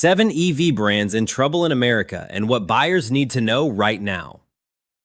7 EV brands in trouble in America and what buyers need to know right now.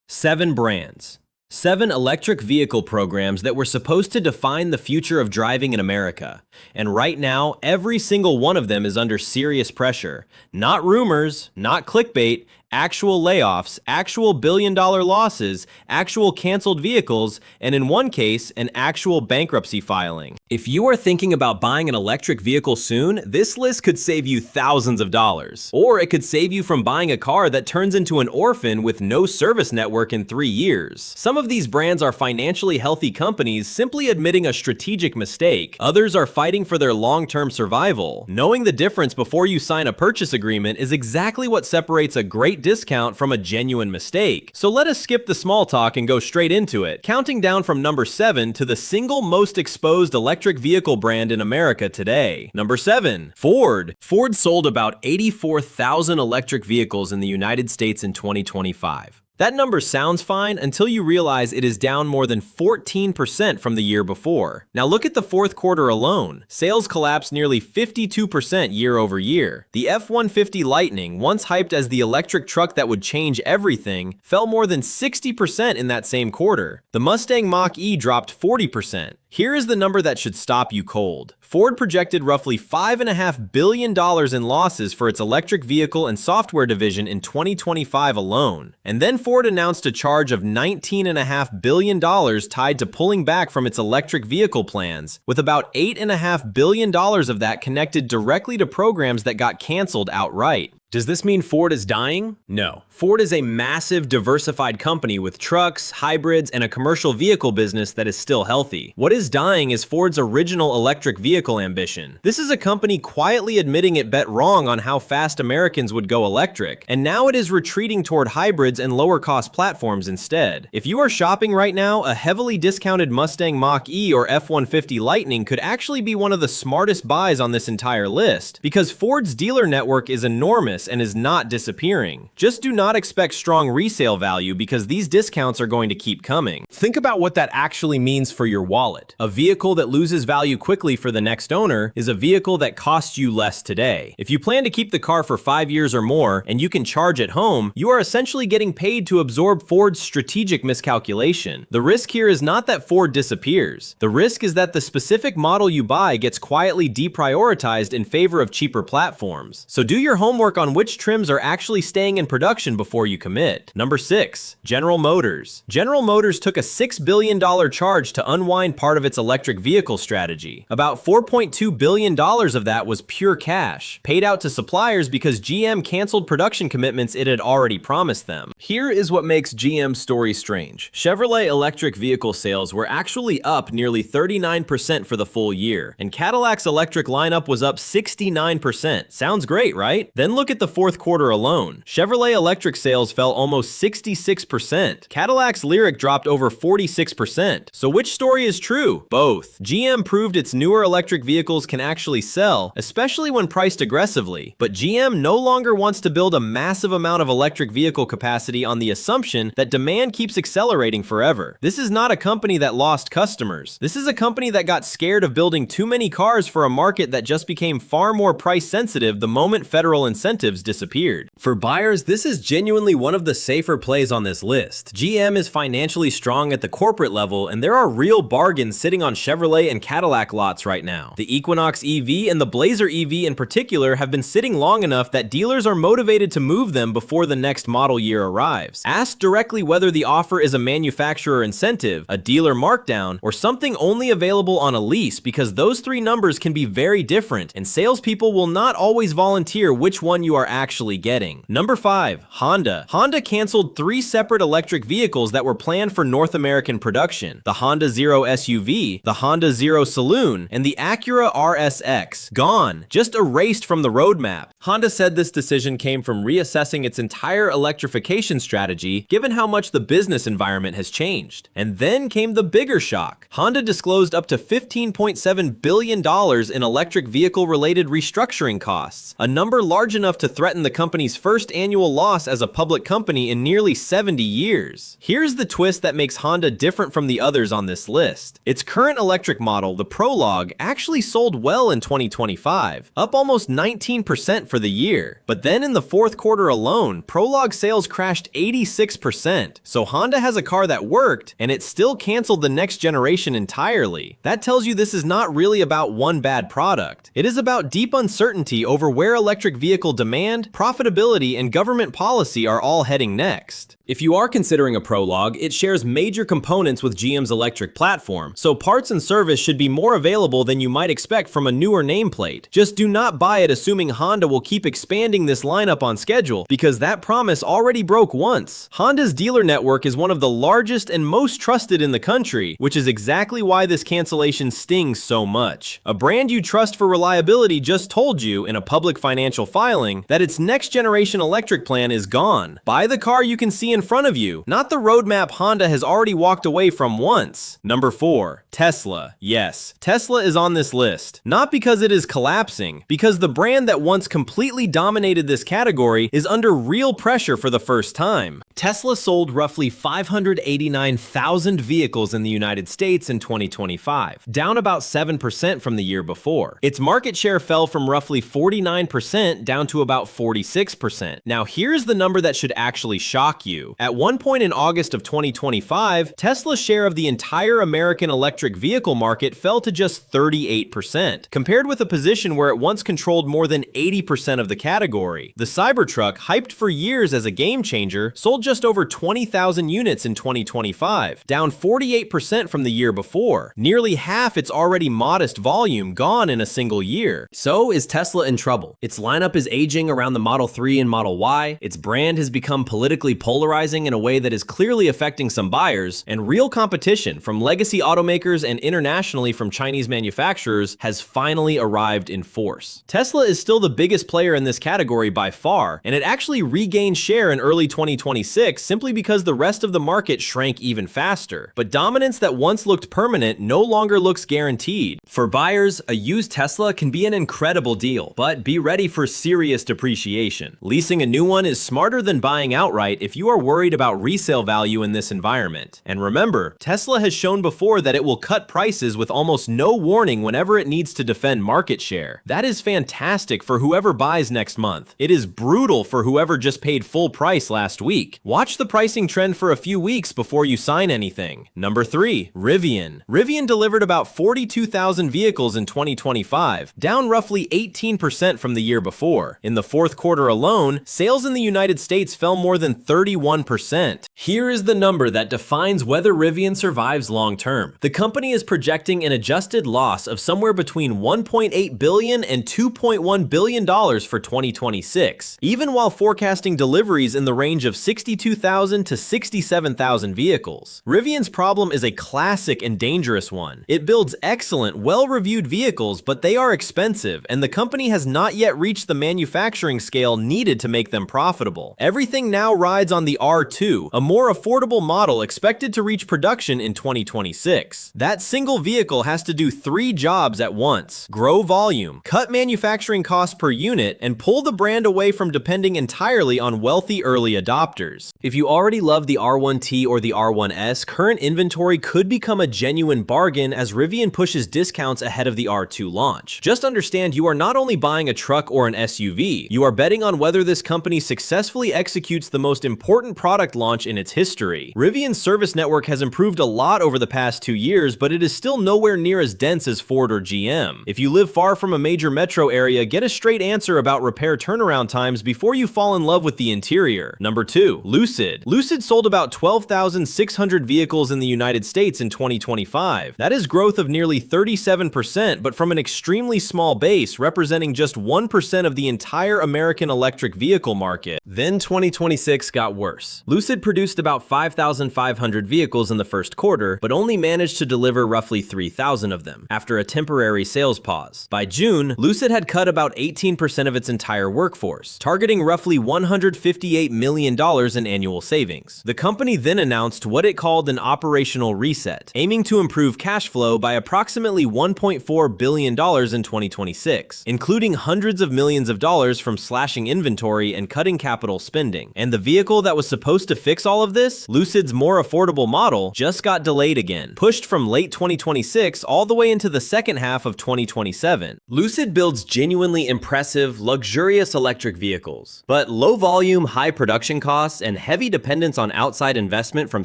7 brands. 7 electric vehicle programs that were supposed to define the future of driving in America. And right now, every single one of them is under serious pressure. Not rumors, not clickbait, actual layoffs, actual billion-dollar losses, actual canceled vehicles, and in one case, an actual bankruptcy filing. If you are thinking about buying an electric vehicle soon, this list could save you thousands of dollars. Or it could save you from buying a car that turns into an orphan with no service network in 3 years. Some of these brands are financially healthy companies simply admitting a strategic mistake. Others are fighting for their long-term survival. Knowing the difference before you sign a purchase agreement is exactly what separates a great discount from a genuine mistake. So let us skip the small talk and go straight into it, counting down from number 7 to the single most exposed electric vehicle brand in America today. Number 7, Ford. Ford sold about 84,000 electric vehicles in the United States in 2025. That number sounds fine until you realize it is down more than 14% from the year before. Now look at the fourth quarter alone. Sales collapsed nearly 52% year over year. The F-150 Lightning, once hyped as the electric truck that would change everything, fell more than 60% in that same quarter. The Mustang Mach-E dropped 40%. Here is the number that should stop you cold. Ford projected roughly $5.5 billion in losses for its electric vehicle and software division in 2025 alone. And then Ford announced a charge of $19.5 billion tied to pulling back from its electric vehicle plans, with about $8.5 billion of that connected directly to programs that got canceled outright. Does this mean Ford is dying? No. Ford is a massive, diversified company with trucks, hybrids, and a commercial vehicle business that is still healthy. What is dying is Ford's original electric vehicle ambition. This is a company quietly admitting it bet wrong on how fast Americans would go electric, and now it is retreating toward hybrids and lower-cost platforms instead. If you are shopping right now, a heavily discounted Mustang Mach-E or F-150 Lightning could actually be one of the smartest buys on this entire list, because Ford's dealer network is enormous and is not disappearing. Just do not expect strong resale value because these discounts are going to keep coming. Think about what that actually means for your wallet. A vehicle that loses value quickly for the next owner is a vehicle that costs you less today. If you plan to keep the car for 5 years or more and you can charge at home, you are essentially getting paid to absorb Ford's strategic miscalculation. The risk here is not that Ford disappears. The risk is that the specific model you buy gets quietly deprioritized in favor of cheaper platforms. So do your homework on which trims are actually staying in production before you commit. Number 6, General Motors. General Motors took a $6 billion charge to unwind part of its electric vehicle strategy. About $4.2 billion of that was pure cash, paid out to suppliers because GM canceled production commitments it had already promised them. Here is what makes GM's story strange. Chevrolet electric vehicle sales were actually up nearly 39% for the full year, and Cadillac's electric lineup was up 69%. Sounds great, right? Then look at the fourth quarter alone. Chevrolet electric sales fell almost 66%. Cadillac's Lyriq dropped over 46%. So which story is true? Both. GM proved its newer electric vehicles can actually sell, especially when priced aggressively. But GM no longer wants to build a massive amount of electric vehicle capacity on the assumption that demand keeps accelerating forever. This is not a company that lost customers. This is a company that got scared of building too many cars for a market that just became far more price sensitive the moment federal incentives disappeared. For buyers, this is genuinely one of the safer plays on this list. GM is financially strong at the corporate level, and there are real bargains sitting on Chevrolet and Cadillac lots right now. The Equinox EV and the Blazer EV in particular have been sitting long enough that dealers are motivated to move them before the next model year arrives. Ask directly whether the offer is a manufacturer incentive, a dealer markdown, or something only available on a lease, because those three numbers can be very different, and salespeople will not always volunteer which one you are actually getting. Number 5, Honda. Honda canceled 3 separate electric vehicles that were planned for North American production: the Honda Zero SUV, the Honda Zero Saloon, and the Acura RSX. Gone. Just erased from the roadmap. Honda said this decision came from reassessing its entire electrification strategy, given how much the business environment has changed. And then came the bigger shock. Honda disclosed up to $15.7 billion in electric vehicle-related restructuring costs, a number large enough to threaten the company's first annual loss as a public company in nearly 70 years. Here's the twist that makes Honda different from the others on this list. Its current electric model, the Prologue, actually sold well in 2025, up almost 19% for the year. But then in the fourth quarter alone, Prologue sales crashed 86%. So Honda has a car that worked, and it still canceled the next generation entirely. That tells you this is not really about one bad product. It is about deep uncertainty over where electric vehicle demand, profitability, and government policy are all heading next. If you are considering a Prologue, it shares major components with GM's electric platform, so parts and service should be more available than you might expect from a newer nameplate. Just do not buy it assuming Honda will keep expanding this lineup on schedule, because that promise already broke once. Honda's dealer network is one of the largest and most trusted in the country, which is exactly why this cancellation stings so much. A brand you trust for reliability just told you, in a public financial filing, that its next generation electric plan is gone. Buy the car you can see in front of you, not the roadmap Honda has already walked away from once. Number 4. Tesla. Yes, Tesla is on this list. Not because it is collapsing, because the brand that once completely dominated this category is under real pressure for the first time. Tesla sold roughly 589,000 vehicles in the United States in 2025, down about 7% from the year before. Its market share fell from roughly 49% down to about 46%. Now here's the number that should actually shock you. At one point in August of 2025, Tesla's share of the entire American electric vehicle market fell to just 38%, compared with a position where it once controlled more than 80% of the category. The Cybertruck, hyped for years as a game changer, sold just over 20,000 units in 2025, down 48% from the year before. Nearly half its already modest volume gone in a single year. So is Tesla in trouble? Its lineup is aging around the Model 3 and Model Y, its brand has become politically polarizing in a way that is clearly affecting some buyers, and real competition from legacy automakers and internationally from Chinese manufacturers has finally arrived in force. Tesla is still the biggest player in this category by far, and it actually regained share in early 2026 simply because the rest of the market shrank even faster. But dominance that once looked permanent no longer looks guaranteed. For buyers, a used Tesla can be an incredible deal, but be ready for serious depreciation. Leasing a new one is smarter than buying outright if you are worried about resale value in this environment. And remember, Tesla has shown before that it will cut prices with almost no warning whenever it needs to defend market share. That is fantastic for whoever buys next month. It is brutal for whoever just paid full price last week. Watch the pricing trend for a few weeks before you sign anything. Number 3. Rivian. Rivian delivered about 42,000 vehicles in 2025, down roughly 18% from the year before. In the fourth quarter alone, sales in the United States fell more than 31%. Here is the number that defines whether Rivian survives long term. The company is projecting an adjusted loss of somewhere between $1.8 billion and $2.1 billion for 2026, even while forecasting deliveries in the range of 62,000 to 67,000 vehicles. Rivian's problem is a classic and dangerous one. It builds excellent, well-reviewed vehicles, but they are expensive, and the company has not yet reached the manufacturing scale needed to make them profitable. Everything now rides on the R2, a more affordable model expected to reach production in 2026. That single vehicle has to do 3 jobs at once: grow volume, cut manufacturing costs per unit, and pull the brand away from depending entirely on wealthy early adopters. If you already love the R1T or the R1S, current inventory could become a genuine bargain as Rivian pushes discounts ahead of the R2 launch. Just understand you are not only buying a truck or an SUV, you are betting on whether this company successfully executes the most important product launch in its history. Rivian's service network has improved a lot over the past 2 years, but it is still nowhere near as dense as Ford or GM. If you live far from a major metro area, get a straight answer about repair turnaround times before you fall in love with the interior. Number 2. Lucid. Lucid sold about 12,600 vehicles in the United States in 2025. That is growth of nearly 37%, but from an extremely small base, representing just 1% of the entire American electric vehicle market. Then 2026 got worse. Lucid produced about 5,500 vehicles in the first quarter, but only managed to deliver roughly 3,000 of them, after a temporary sales pause. By June, Lucid had cut about 18% of its entire workforce, targeting roughly $158 million in annual savings. The company then announced what it called an operational reset, aiming to improve cash flow by approximately $1.4 billion in 2026, including hundreds of millions of dollars from slashing inventory and cutting capital spending. And the vehicle that was supposed to fix all of this, Lucid's more affordable model, just got delayed again, pushed from late 2026 all the way into the second half of 2027. Lucid builds genuinely impressive, luxurious electric vehicles, but low volume, high production costs, and heavy dependence on outside investment from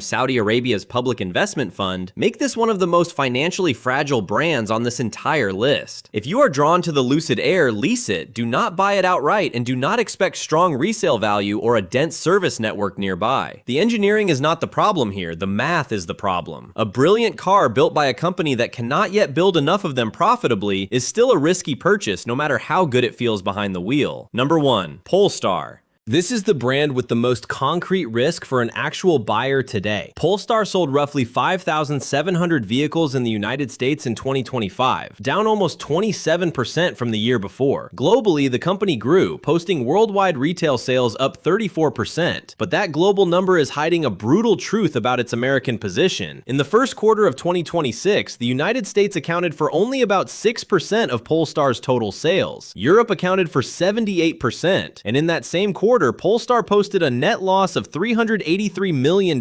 Saudi Arabia's public investment fund make this one of the most financially fragile brands on this entire list. If you are drawn to the Lucid Air, lease it, do not buy it outright, and do not expect strong resale value or a dense service network nearby. The engineering is not the problem here, the math is the problem. A brilliant car built by a company that cannot yet build enough of them profitably is still a risky purchase no matter how good it feels behind the wheel. Number 1. Polestar. This is the brand with the most concrete risk for an actual buyer today. Polestar sold roughly 5,700 vehicles in the United States in 2025, down almost 27% from the year before. Globally, the company grew, posting worldwide retail sales up 34%, but that global number is hiding a brutal truth about its American position. In the first quarter of 2026, the United States accounted for only about 6% of Polestar's total sales. Europe accounted for 78%, and in that same quarter, Polestar posted a net loss of $383 million,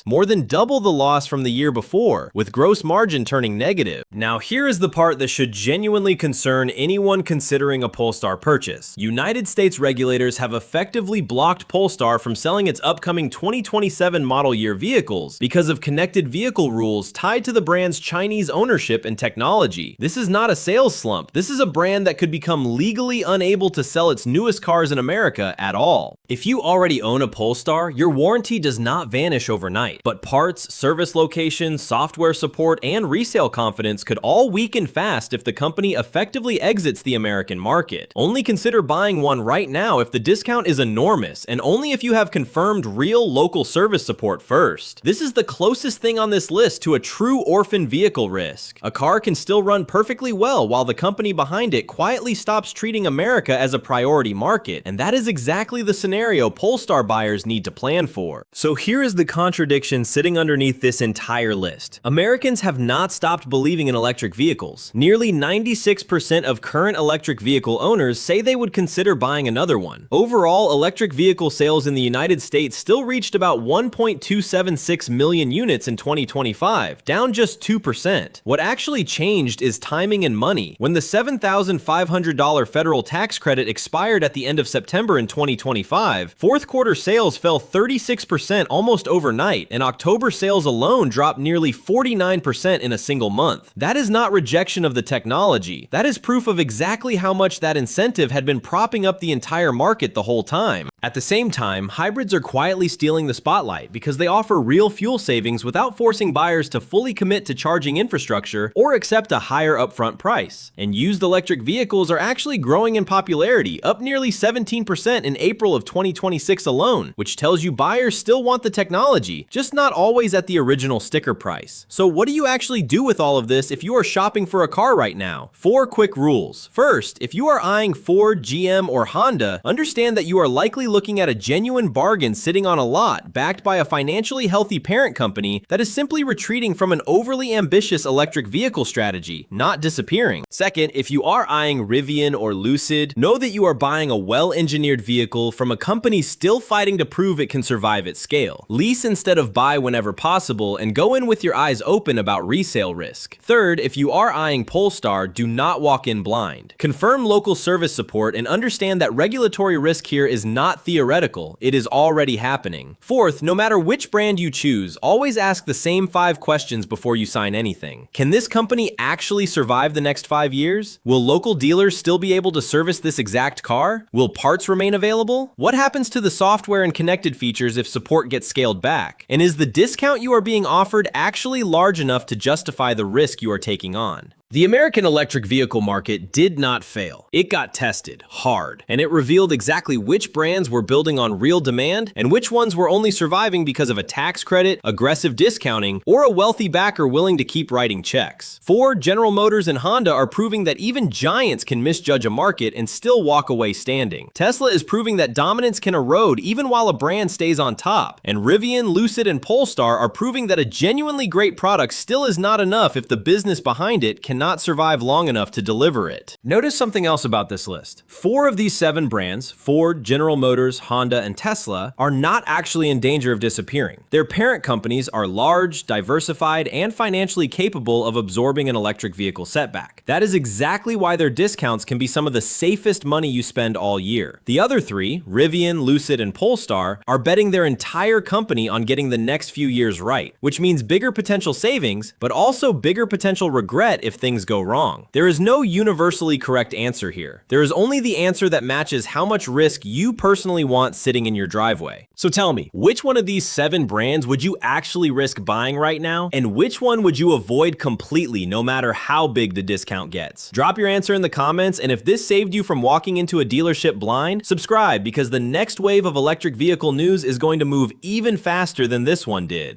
more than double the loss from the year before, with gross margin turning negative. Now here is the part that should genuinely concern anyone considering a Polestar purchase. United States regulators have effectively blocked Polestar from selling its upcoming 2027 model year vehicles because of connected vehicle rules tied to the brand's Chinese ownership and technology. This is not a sales slump. This is a brand that could become legally unable to sell its newest cars in America at all. If you already own a Polestar, your warranty does not vanish overnight, but parts, service locations, software support, and resale confidence could all weaken fast if the company effectively exits the American market. Only consider buying one right now if the discount is enormous, and only if you have confirmed real local service support first. This is the closest thing on this list to a true orphan vehicle risk. A car can still run perfectly well while the company behind it quietly stops treating America as a priority market, and that is exactly the scenario Polestar buyers need to plan for. So here is the contradiction sitting underneath this entire list. Americans have not stopped believing in electric vehicles. Nearly 96% of current electric vehicle owners say they would consider buying another one. Overall, electric vehicle sales in the United States still reached about 1.276 million units in 2025, down just 2%. What actually changed is timing and money. When the $7,500 federal tax credit expired at the end of September in 2025, fourth quarter sales fell 36% almost overnight, and October sales alone dropped nearly 49% in a single month. That is not rejection of the technology. That is proof of exactly how much that incentive had been propping up the entire market the whole time. At the same time, hybrids are quietly stealing the spotlight because they offer real fuel savings without forcing buyers to fully commit to charging infrastructure or accept a higher upfront price. And used electric vehicles are actually growing in popularity, up nearly 17% in April of 2026 alone, which tells you buyers still want the technology, just not always at the original sticker price. So what do you actually do with all of this if you are shopping for a car right now? 4 quick rules. First, if you are eyeing Ford, GM, or Honda, understand that you are likely looking at a genuine bargain sitting on a lot, backed by a financially healthy parent company that is simply retreating from an overly ambitious electric vehicle strategy, not disappearing. Second, if you are eyeing Rivian or Lucid, know that you are buying a well-engineered vehicle from a company still fighting to prove it can survive at scale. Lease instead of buy whenever possible, and go in with your eyes open about resale risk. Third, if you are eyeing Polestar, do not walk in blind. Confirm local service support and understand that regulatory risk here is not theoretical, it is already happening. Fourth, no matter which brand you choose, always ask the same 5 questions before you sign anything. Can this company actually survive the next 5 years? Will local dealers still be able to service this exact car? Will parts remain available? What happens to the software and connected features if support gets scaled back? And is the discount you are being offered actually large enough to justify the risk you are taking on? The American electric vehicle market did not fail. It got tested hard, and it revealed exactly which brands were building on real demand and which ones were only surviving because of a tax credit, aggressive discounting, or a wealthy backer willing to keep writing checks. Ford, General Motors, and Honda are proving that even giants can misjudge a market and still walk away standing. Tesla is proving that dominance can erode even while a brand stays on top. And Rivian, Lucid, and Polestar are proving that a genuinely great product still is not enough if the business behind it cannot survive long enough to deliver it. Notice something else about this list. 4 of these 7 brands, Ford, General Motors, Honda, and Tesla, are not actually in danger of disappearing. Their parent companies are large, diversified, and financially capable of absorbing an electric vehicle setback. That is exactly why their discounts can be some of the safest money you spend all year. The other 3, Rivian, Lucid, and Polestar, are betting their entire company on getting the next few years right, which means bigger potential savings, but also bigger potential regret if things go wrong. There is no universally correct answer here. There is only the answer that matches how much risk you personally want sitting in your driveway. So tell me, which one of these 7 brands would you actually risk buying right now? And which one would you avoid completely no matter how big the discount gets? Drop your answer in the comments, and if this saved you from walking into a dealership blind, subscribe because the next wave of electric vehicle news is going to move even faster than this one did.